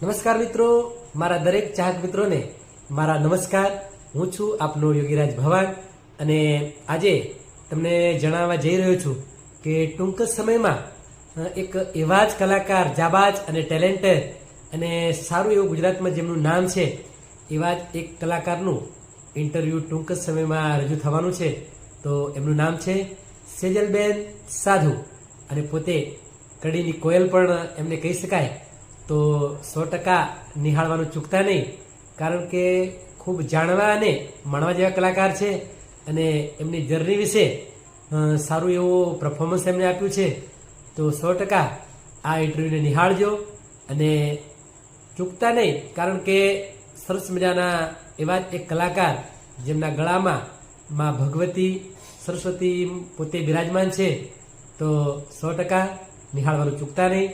નમસ્કાર મિત્રો, મારા દરેક ચાહક મિત્રોને મારા નમસ્કાર. હું છું આપનો યોગીરાજ ભવાન અને આજે તમને જણાવવા જઈ રહ્યો છું કે ટૂંક જ સમયમાં એક એવા જ કલાકાર, જાબાજ અને ટેલેન્ટેડ અને સારું એવું ગુજરાતમાં જેમનું નામ છે એવા જ એક કલાકારનું ઇન્ટરવ્યૂ ટૂંક જ સમયમાં રજૂ થવાનું છે. તો એમનું નામ છે સેજલબેન સાધુ અને પોતે કડીની કોયલ પણ એમને કહી શકાય. તો 100% નિહાળવાનું ચૂકતા નહીં, કારણ કે ખૂબ જાણવા અને માણવા જેવા કલાકાર છે અને એમની જર્ની વિશે સારું એવું પરફોર્મન્સ એમને આપ્યું છે. તો 100% આ ઇન્ટરવ્યૂને નિહાળજો અને ચૂકતા નહીં, કારણ કે સરસ મજાના એવા જ એક કલાકાર જેમના ગળામાં માં ભગવતી સરસ્વતી પોતે બિરાજમાન છે. તો 100% નિહાળવાનું ચૂકતા નહીં.